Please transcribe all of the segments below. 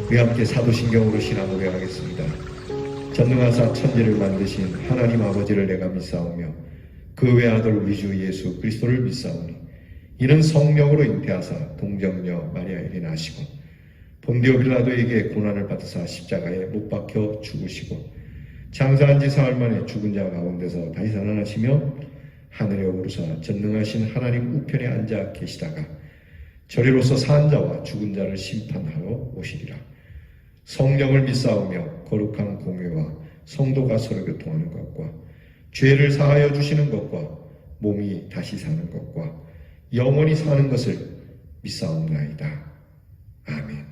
우리 함께 사도신경으로 신앙 고백하겠습니다. 전능하사 천지를 만드신 하나님 아버지를 내가 믿사오며 그 외아들 우리 주 예수 그리스도를 믿사오니 이는 성령으로 잉태하사 동정녀 마리아에게 나시고 본디오 빌라도에게 고난을 받으사 십자가에 못 박혀 죽으시고 장사한 지 사흘 만에 죽은 자 가운데서 다시 살아나시며 하늘에 오르사 전능하신 하나님 우편에 앉아 계시다가 저리로서 산 자와 죽은 자를 심판하러 오시리라. 성령을 믿사오며 거룩한 공회와 성도가 서로 교통하는 것과 죄를 사하여 주시는 것과 몸이 다시 사는 것과 영원히 사는 것을 믿사옵나이다. 아멘.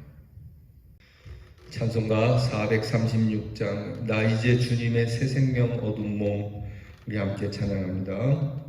찬송가 436장 나 이제 주님의 새 생명 얻은 몸 우리 함께 찬양합니다.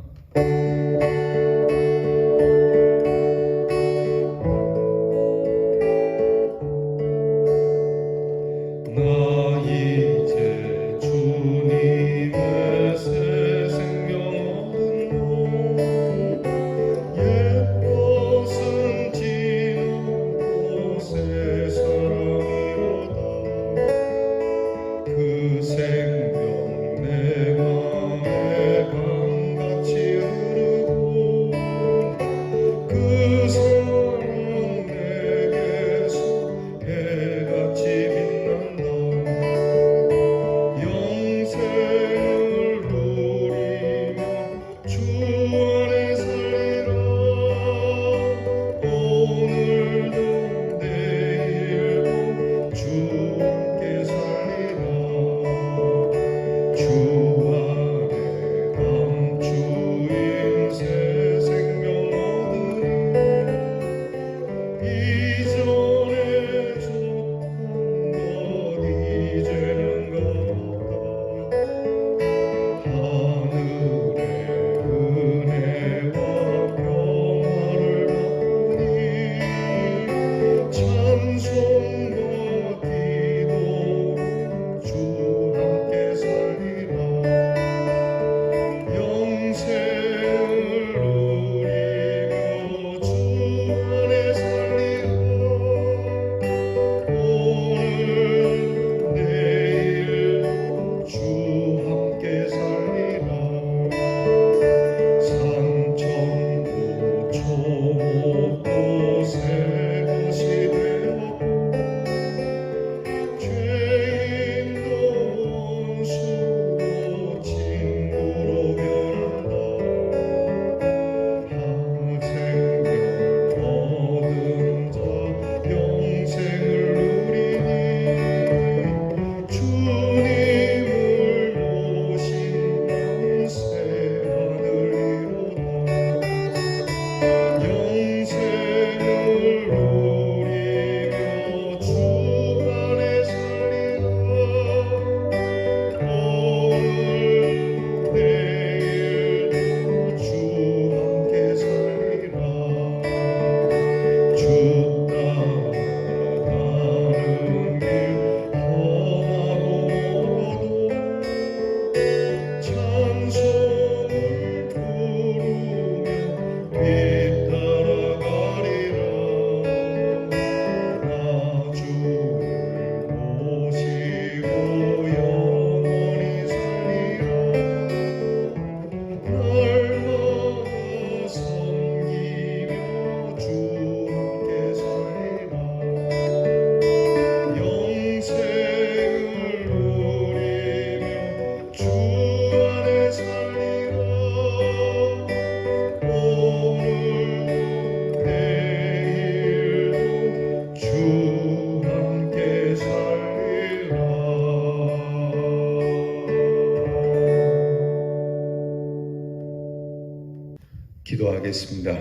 기도하겠습니다.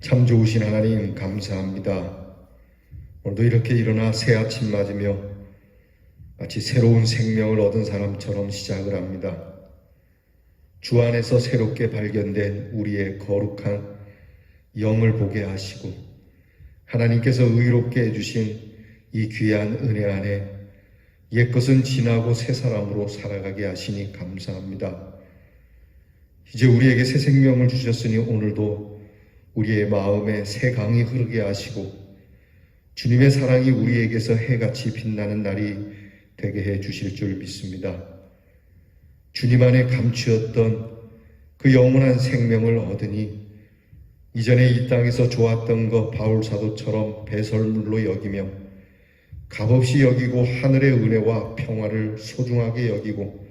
참 좋으신 하나님 감사합니다. 오늘도 이렇게 일어나 새 아침 맞으며 마치 새로운 생명을 얻은 사람처럼 시작을 합니다. 주 안에서 새롭게 발견된 우리의 거룩한 영을 보게 하시고 하나님께서 의롭게 해주신 이 귀한 은혜 안에 옛것은 지나고 새 사람으로 살아가게 하시니 감사합니다. 이제 우리에게 새 생명을 주셨으니 오늘도 우리의 마음에 새 강이 흐르게 하시고 주님의 사랑이 우리에게서 해같이 빛나는 날이 되게 해 주실 줄 믿습니다. 주님 안에 감추었던 그 영원한 생명을 얻으니 이전에 이 땅에서 좋았던 것 바울 사도처럼 배설물로 여기며 값없이 여기고 하늘의 은혜와 평화를 소중하게 여기고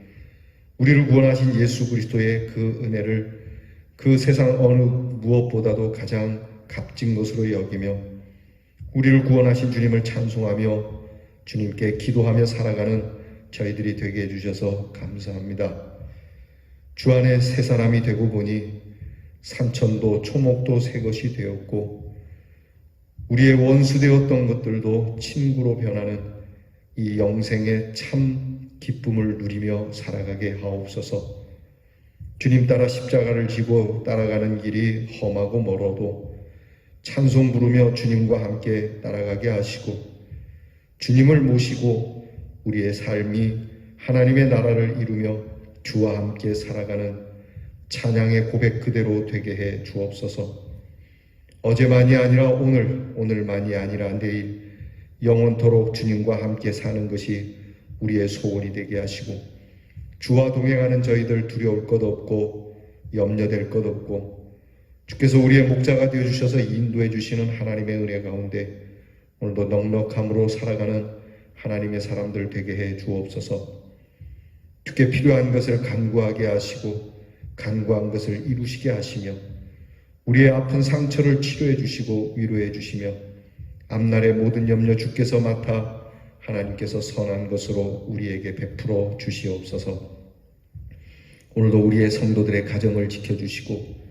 우리를 구원하신 예수 그리스도의 그 은혜를 그 세상 어느 무엇보다도 가장 값진 것으로 여기며 우리를 구원하신 주님을 찬송하며 주님께 기도하며 살아가는 저희들이 되게 해주셔서 감사합니다. 주 안에 새 사람이 되고 보니 산천도 초목도 새 것이 되었고 우리의 원수 되었던 것들도 친구로 변하는 이 영생의 참 기쁨을 누리며 살아가게 하옵소서. 주님 따라 십자가를 지고 따라가는 길이 험하고 멀어도 찬송 부르며 주님과 함께 따라가게 하시고 주님을 모시고 우리의 삶이 하나님의 나라를 이루며 주와 함께 살아가는 찬양의 고백 그대로 되게 해 주옵소서. 어제만이 아니라 오늘만이 아니라 내일 영원토록 주님과 함께 사는 것이 우리의 소원이 되게 하시고 주와 동행하는 저희들 두려울 것 없고 염려될 것 없고 주께서 우리의 목자가 되어주셔서 인도해 주시는 하나님의 은혜 가운데 오늘도 넉넉함으로 살아가는 하나님의 사람들 되게 해 주옵소서. 주께 필요한 것을 간구하게 하시고 간구한 것을 이루시게 하시며 우리의 아픈 상처를 치료해 주시고 위로해 주시며 앞날의 모든 염려 주께서 맡아 하나님께서 선한 것으로 우리에게 베풀어 주시옵소서. 오늘도 우리의 성도들의 가정을 지켜주시고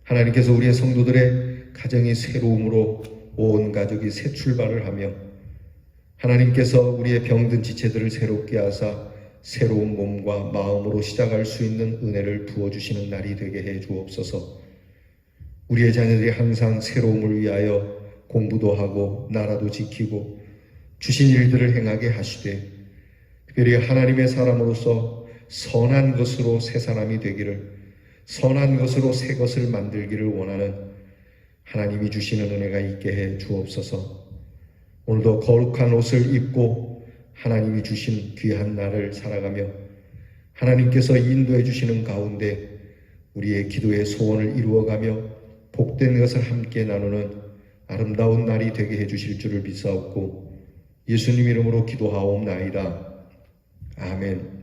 하나님께서 우리의 성도들의 가정이 새로움으로 온 가족이 새 출발을 하며 하나님께서 우리의 병든 지체들을 새롭게 하사 새로운 몸과 마음으로 시작할 수 있는 은혜를 부어주시는 날이 되게 해 주옵소서. 우리의 자녀들이 항상 새로움을 위하여 공부도 하고 나라도 지키고 주신 일들을 행하게 하시되 특별히 하나님의 사람으로서 선한 것으로 새 사람이 되기를 선한 것으로 새 것을 만들기를 원하는 하나님이 주시는 은혜가 있게 해 주옵소서. 오늘도 거룩한 옷을 입고 하나님이 주신 귀한 날을 살아가며 하나님께서 인도해 주시는 가운데 우리의 기도의 소원을 이루어가며 복된 것을 함께 나누는 아름다운 날이 되게 해 주실 줄을 믿사옵고 예수님 이름으로 기도하옵나이다. 아멘.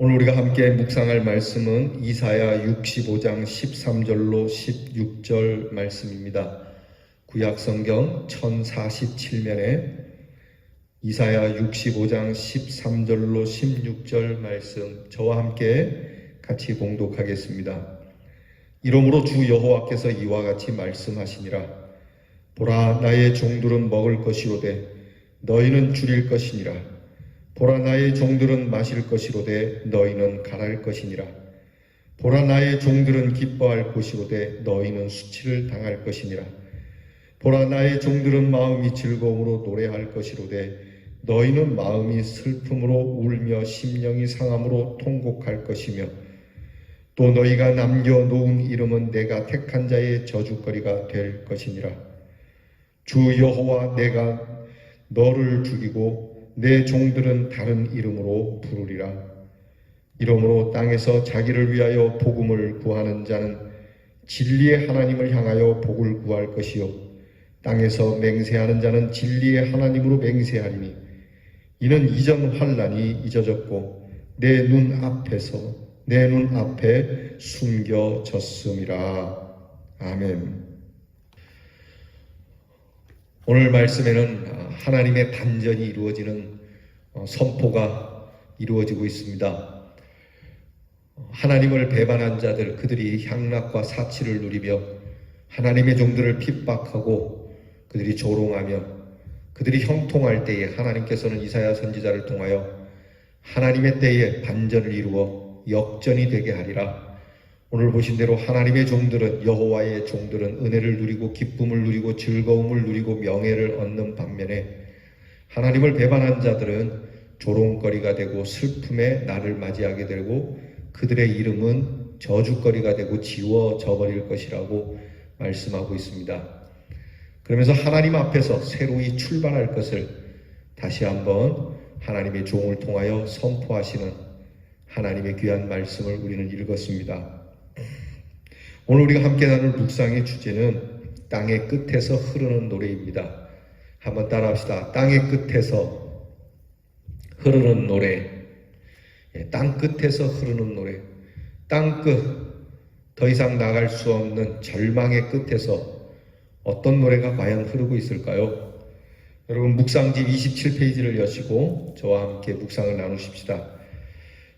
오늘 우리가 함께 묵상할 말씀은 이사야 65장 13절로 16절 말씀입니다. 구약성경 1047면에 이사야 65장 13절로 16절 말씀 저와 함께 같이 봉독하겠습니다. 이러므로 주 여호와께서 이와 같이 말씀하시니라. 보라, 나의 종들은 먹을 것이로되 너희는 줄일 것이니라. 보라, 나의 종들은 마실 것이로되 너희는 갈할 것이니라. 보라, 나의 종들은 기뻐할 것이로되 너희는 수치를 당할 것이니라. 보라, 나의 종들은 마음이 즐거움으로 노래할 것이로되 너희는 마음이 슬픔으로 울며 심령이 상함으로 통곡할 것이며 또 너희가 남겨놓은 이름은 내가 택한 자의 저주거리가 될 것이니라. 주 여호와, 내가 너를 죽이고 내 종들은 다른 이름으로 부르리라. 이러므로 땅에서 자기를 위하여 복음을 구하는 자는 진리의 하나님을 향하여 복을 구할 것이요 땅에서 맹세하는 자는 진리의 하나님으로 맹세하리니 이는 이전 환난이 잊어졌고 내 눈 앞에 숨겨졌음이라. 아멘. 오늘 말씀에는 하나님의 단전이 이루어지는 선포가 이루어지고 있습니다. 하나님을 배반한 자들, 그들이 향락과 사치를 누리며 하나님의 종들을 핍박하고 그들이 조롱하며 그들이 형통할 때에 하나님께서는 이사야 선지자를 통하여 하나님의 때에 반전을 이루어 역전이 되게 하리라. 오늘 보신 대로 하나님의 종들은, 여호와의 종들은 은혜를 누리고 기쁨을 누리고 즐거움을 누리고 명예를 얻는 반면에 하나님을 배반한 자들은 조롱거리가 되고 슬픔의 날을 맞이하게 되고 그들의 이름은 저주거리가 되고 지워져 버릴 것이라고 말씀하고 있습니다. 그러면서 하나님 앞에서 새로이 출발할 것을 다시 한번 하나님의 종을 통하여 선포하시는 하나님의 귀한 말씀을 우리는 읽었습니다. 오늘 우리가 함께 나눌 묵상의 주제는 땅의 끝에서 흐르는 노래입니다. 한번 따라합시다. 땅의 끝에서 흐르는 노래. 땅 끝에서 흐르는 노래. 땅 끝, 더 이상 나갈 수 없는 절망의 끝에서 어떤 노래가 과연 흐르고 있을까요? 여러분, 묵상집 27페이지를 여시고 저와 함께 묵상을 나누십시다.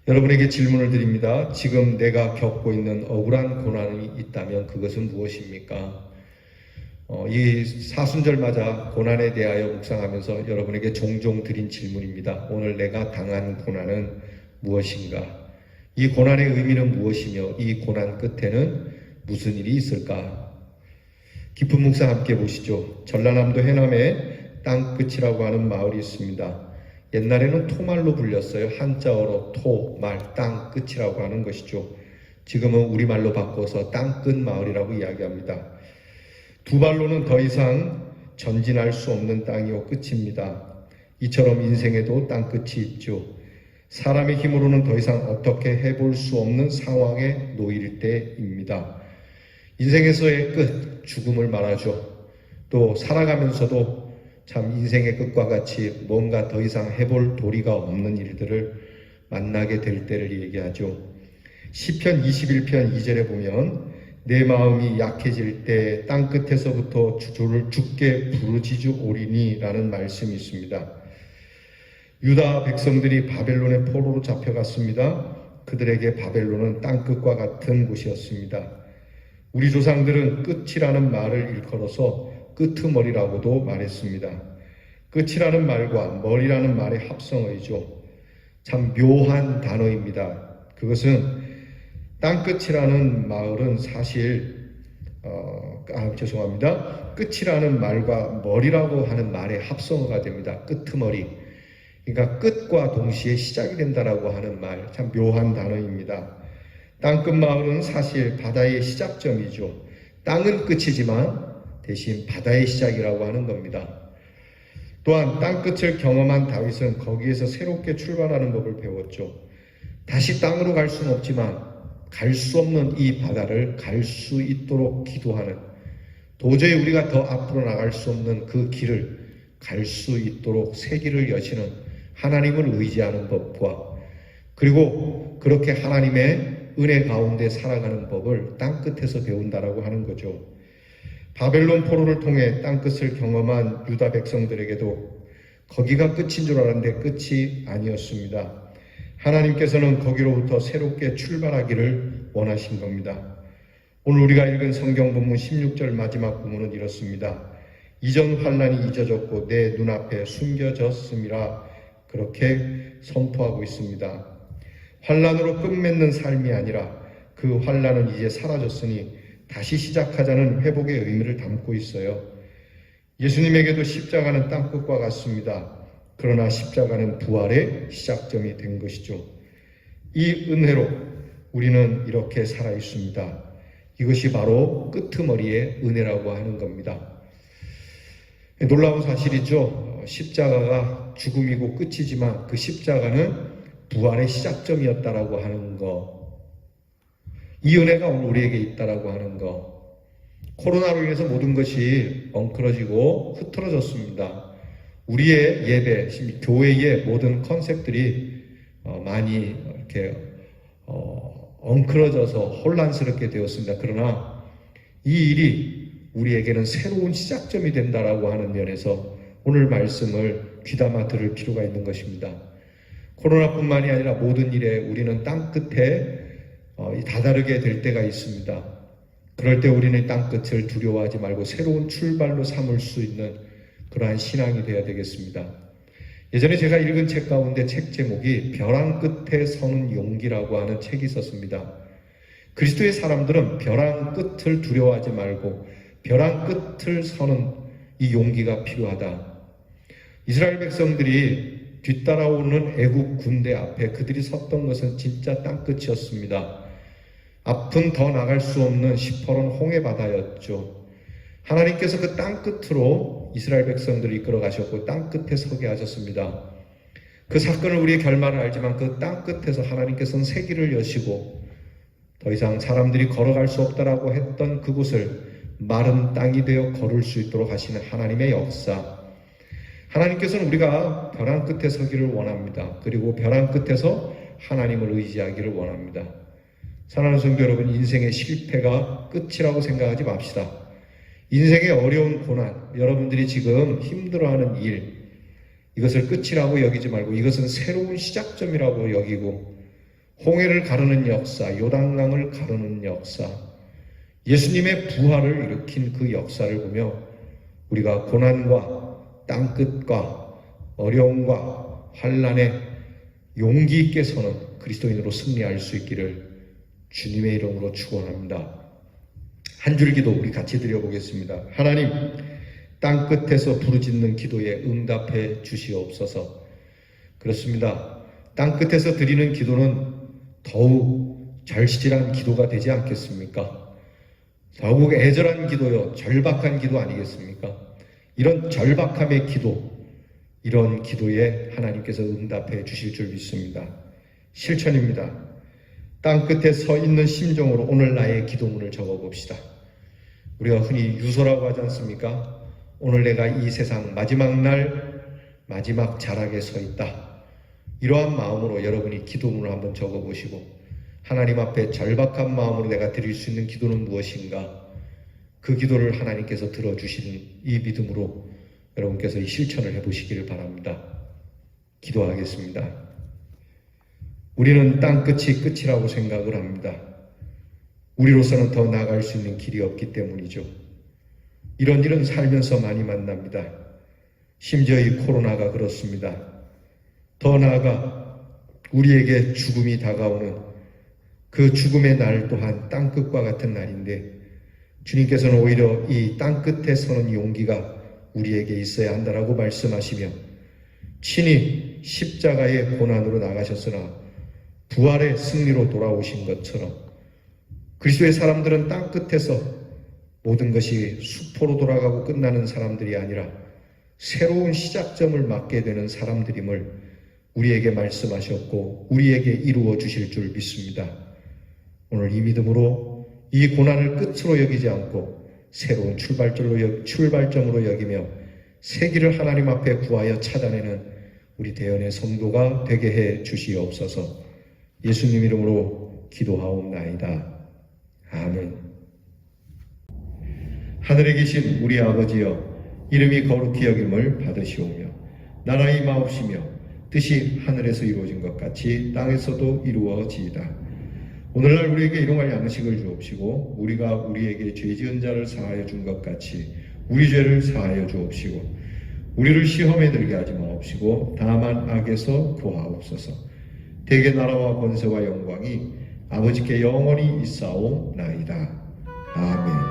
여러분에게 질문을 드립니다. 지금 내가 겪고 있는 억울한 고난이 있다면 그것은 무엇입니까? 이 사순절 맞아 고난에 대하여 묵상하면서 여러분에게 종종 드린 질문입니다. 오늘 내가 당한 고난은 무엇인가? 이 고난의 의미는 무엇이며 이 고난 끝에는 무슨 일이 있을까? 깊은 묵상 함께 보시죠. 전라남도 해남에 땅끝이라고 하는 마을이 있습니다. 옛날에는 토말로 불렸어요. 한자어로 토, 말, 땅끝이라고 하는 것이죠. 지금은 우리말로 바꿔서 땅끝 마을이라고 이야기합니다. 두 발로는 더 이상 전진할 수 없는 땅이요 끝입니다. 이처럼 인생에도 땅끝이 있죠. 사람의 힘으로는 더 이상 어떻게 해볼 수 없는 상황에 놓일 때입니다. 인생에서의 끝, 죽음을 말하죠. 또 살아가면서도 참 인생의 끝과 같이 뭔가 더 이상 해볼 도리가 없는 일들을 만나게 될 때를 얘기하죠. 시편 21편 2절에 보면 내 마음이 약해질 때 땅끝에서부터 주께 부르짖어 오리니 라는 말씀이 있습니다. 유다 백성들이 바벨론의 포로로 잡혀갔습니다. 그들에게 바벨론은 땅끝과 같은 곳이었습니다. 우리 조상들은 끝이라는 말을 일컬어서 끄트머리라고도 말했습니다. 끝이라는 말과 머리라는 말의 합성어이죠. 참 묘한 단어입니다. 그것은 땅끝이라는 마을은 사실 끝이라는 말과 머리라고 하는 말의 합성어가 됩니다. 끄트머리. 그러니까 끝과 동시에 시작이 된다라고 하는 말, 참 묘한 단어입니다. 땅끝 마을은 사실 바다의 시작점이죠. 땅은 끝이지만 대신 바다의 시작이라고 하는 겁니다. 또한 땅끝을 경험한 다윗은 거기에서 새롭게 출발하는 법을 배웠죠. 다시 땅으로 갈 수는 없지만 갈 수 없는 이 바다를 갈 수 있도록 기도하는, 도저히 우리가 더 앞으로 나갈 수 없는 그 길을 갈 수 있도록 새 길을 여시는 하나님을 의지하는 법과, 그리고 그렇게 하나님의 은혜 가운데 살아가는 법을 땅끝에서 배운다라고 하는 거죠. 바벨론 포로를 통해 땅끝을 경험한 유다 백성들에게도 거기가 끝인 줄 알았는데 끝이 아니었습니다. 하나님께서는 거기로부터 새롭게 출발하기를 원하신 겁니다. 오늘 우리가 읽은 성경 본문 16절 마지막 부분은 이렇습니다. 이전 환난이 잊어졌고 내 눈앞에 숨겨졌음이라 그렇게 선포하고 있습니다. 환난으로 끝맺는 삶이 아니라 그 환난은 이제 사라졌으니 다시 시작하자는 회복의 의미를 담고 있어요. 예수님에게도 십자가는 땅끝과 같습니다. 그러나 십자가는 부활의 시작점이 된 것이죠. 이 은혜로 우리는 이렇게 살아 있습니다. 이것이 바로 끄트머리의 은혜라고 하는 겁니다. 놀라운 사실이죠. 십자가가 죽음이고 끝이지만 그 십자가는 부활의 시작점이었다라고 하는 거. 이 은혜가 오늘 우리에게 있다라고 하는 거. 코로나로 인해서 모든 것이 엉클어지고 흐트러졌습니다. 우리의 예배, 교회의 모든 컨셉들이 많이 이렇게 엉클어져서 혼란스럽게 되었습니다. 그러나 이 일이 우리에게는 새로운 시작점이 된다라고 하는 면에서 오늘 말씀을 귀담아 들을 필요가 있는 것입니다. 코로나뿐만이 아니라 모든 일에 우리는 땅끝에 다다르게 될 때가 있습니다. 그럴 때 우리는 땅끝을 두려워하지 말고 새로운 출발로 삼을 수 있는 그러한 신앙이 되어야 되겠습니다. 예전에 제가 읽은 책 가운데 책 제목이 벼랑 끝에 서는 용기라고 하는 책이 있었습니다. 그리스도의 사람들은 벼랑 끝을 두려워하지 말고 벼랑 끝을 서는 이 용기가 필요하다. 이스라엘 백성들이 뒤따라오는 애국 군대 앞에 그들이 섰던 것은 진짜 땅끝이었습니다. 앞은 더 나갈 수 없는 시퍼런 홍해 바다였죠. 하나님께서 그 땅 끝으로 이스라엘 백성들을 이끌어 가셨고 땅 끝에 서게 하셨습니다. 그 사건을 우리의 결말을 알지만 그 땅 끝에서 하나님께서는 새 길을 여시고 더 이상 사람들이 걸어갈 수 없다라고 했던 그곳을 마른 땅이 되어 걸을 수 있도록 하시는 하나님의 역사. 하나님께서는 우리가 벼랑 끝에 서기를 원합니다. 그리고 벼랑 끝에서 하나님을 의지하기를 원합니다. 사랑하는 성도 여러분, 인생의 실패가 끝이라고 생각하지 맙시다. 인생의 어려운 고난, 여러분들이 지금 힘들어하는 일, 이것을 끝이라고 여기지 말고 이것은 새로운 시작점이라고 여기고 홍해를 가르는 역사, 요단강을 가르는 역사, 예수님의 부활을 일으킨 그 역사를 보며 우리가 고난과 땅끝과 어려움과 환난에 용기 있게 서는 그리스도인으로 승리할 수 있기를 주님의 이름으로 축원합니다. 한 줄 기도 우리 같이 드려보겠습니다. 하나님, 땅 끝에서 부르짖는 기도에 응답해 주시옵소서. 그렇습니다. 땅 끝에서 드리는 기도는 더욱 절실한 기도가 되지 않겠습니까? 더욱 애절한 기도요, 절박한 기도 아니겠습니까? 이런 절박함의 기도, 이런 기도에 하나님께서 응답해 주실 줄 믿습니다. 실천입니다. 땅 끝에 서 있는 심정으로 오늘 나의 기도문을 적어봅시다. 우리가 흔히 유서라고 하지 않습니까? 오늘 내가 이 세상 마지막 날 마지막 자락에 서 있다. 이러한 마음으로 여러분이 기도문을 한번 적어보시고 하나님 앞에 절박한 마음으로 내가 드릴 수 있는 기도는 무엇인가? 그 기도를 하나님께서 들어주시는 이 믿음으로 여러분께서 이 실천을 해보시기를 바랍니다. 기도하겠습니다. 우리는 땅끝이 끝이라고 생각을 합니다. 우리로서는 더 나아갈 수 있는 길이 없기 때문이죠. 이런 일은 살면서 많이 만납니다. 심지어 이 코로나가 그렇습니다. 더 나아가 우리에게 죽음이 다가오는 그 죽음의 날 또한 땅끝과 같은 날인데 주님께서는 오히려 이 땅끝에 서는 용기가 우리에게 있어야 한다라고 말씀하시며 친히 십자가의 고난으로 나가셨으나 부활의 승리로 돌아오신 것처럼 그리스도의 사람들은 땅끝에서 모든 것이 수포로 돌아가고 끝나는 사람들이 아니라 새로운 시작점을 맞게 되는 사람들임을 우리에게 말씀하셨고 우리에게 이루어 주실 줄 믿습니다. 오늘 이 믿음으로 이 고난을 끝으로 여기지 않고 새로운 출발점으로 여기며 새 길을 하나님 앞에 구하여 찾아내는 우리 대연의 성도가 되게 해 주시옵소서. 예수님 이름으로 기도하옵나이다. 아멘. 하늘에 계신 우리 아버지여, 이름이 거룩히 여김을 받으시오며 나라의 임하옵시며 뜻이 하늘에서 이루어진 것 같이 땅에서도 이루어지이다. 오늘날 우리에게 일용할 양식을 주옵시고 우리가 우리에게 죄 지은 자를 사하여 준 것 같이 우리 죄를 사하여 주옵시고 우리를 시험에 들게 하지 마옵시고 다만 악에서 구하옵소서. 대개 나라와 권세와 영광이 아버지께 영원히 있사오나이다. 아멘.